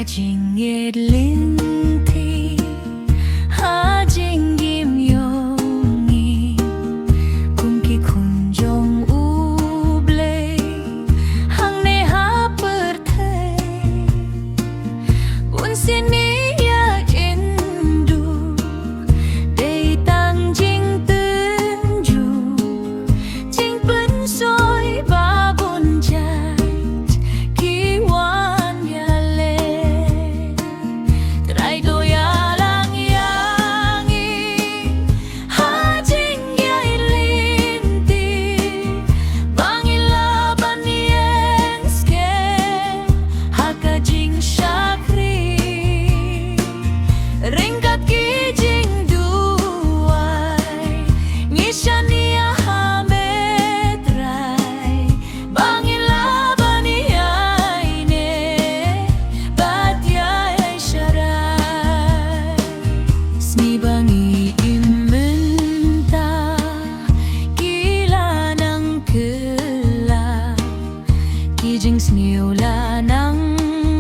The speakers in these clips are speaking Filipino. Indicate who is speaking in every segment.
Speaker 1: Hajing linti, hajing gimyongi, kumki kunjong uble, hang neha perthe, unsini ya indu, dei tang jing tenju, jing pensoi babun jat, kiwan yale, trai doyalang yangi, hajing yai linti, bangilaban yang ske, hakajing syakri, ringkat kijing duai, ngishania hametrai, bangilaban yaine, batyai syarai, sni bangi imenta, kila nang kela, kijing sniula nang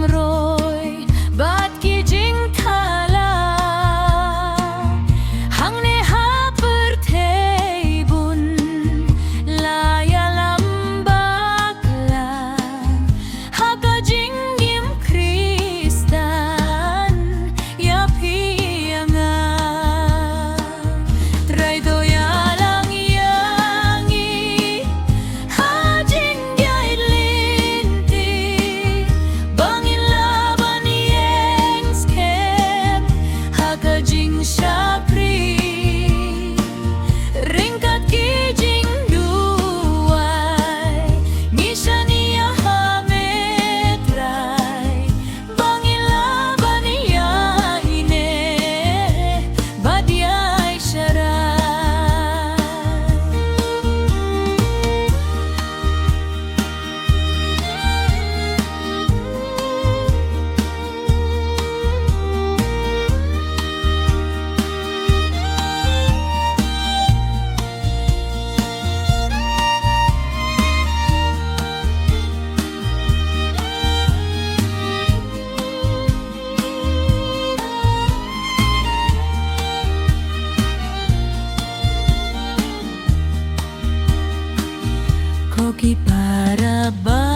Speaker 1: roy, bat kijing thala, hang neha pertei bun, laya lambakla, hakajing gim Kristan, ya pianga, trai doyalang yangi, hajing yai linti, bangilaban yang skep, hakajing syakri, ringkat kijing duai, ngishania hametrai, bangilaban yaine, badyai syarai. Koki para ba